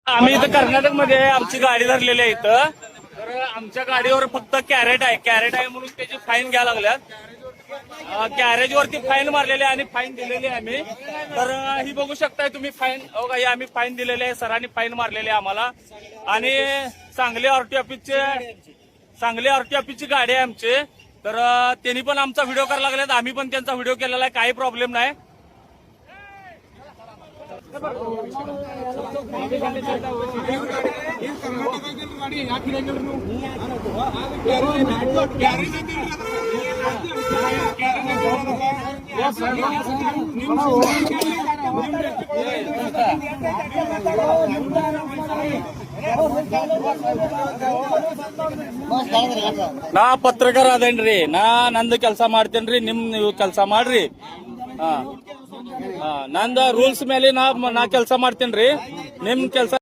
आम्ही इथं कर्नाटकमध्ये आमची गाडी धरलेली आहे इथं. तर आमच्या गाडीवर फक्त कॅरेट आहे म्हणून त्याची फाईन घ्यायला लागल्यात. कॅरेजवरती फाईन मारलेली आहे आणि फाईन दिलेली आहे आम्ही. तर ही बघू शकताय तुम्ही फाईन. ही आम्ही फाईन दिलेली आहे, सरांनी फाईन मारलेली आहे आम्हाला. आणि सांगली आरटीओ ऑफिसची गाडी आहे आमची. तर त्यांनी पण आमचा व्हिडिओ करायला लागल्यात, आम्ही पण त्यांचा व्हिडिओ केलेला आहे, काही प्रॉब्लेम नाही. ನಾ ಪತ್ರಕರ ಅದೇನ್ರಿ, ನಾ ನಂದು ಕೆಲಸ ಮಾಡ್ತೇನ್ರಿ, ನಿಮ್ ನೀವು ಕೆಲಸ ಮಾಡ್ರಿ. ನಂದ ರೂಲ್ಸ್ ಮೇಲೆ ನಾ ಕೆಲಸ ಮಾಡ್ತೇನ್ರಿ, ನಿಮ್ ಕೆಲಸ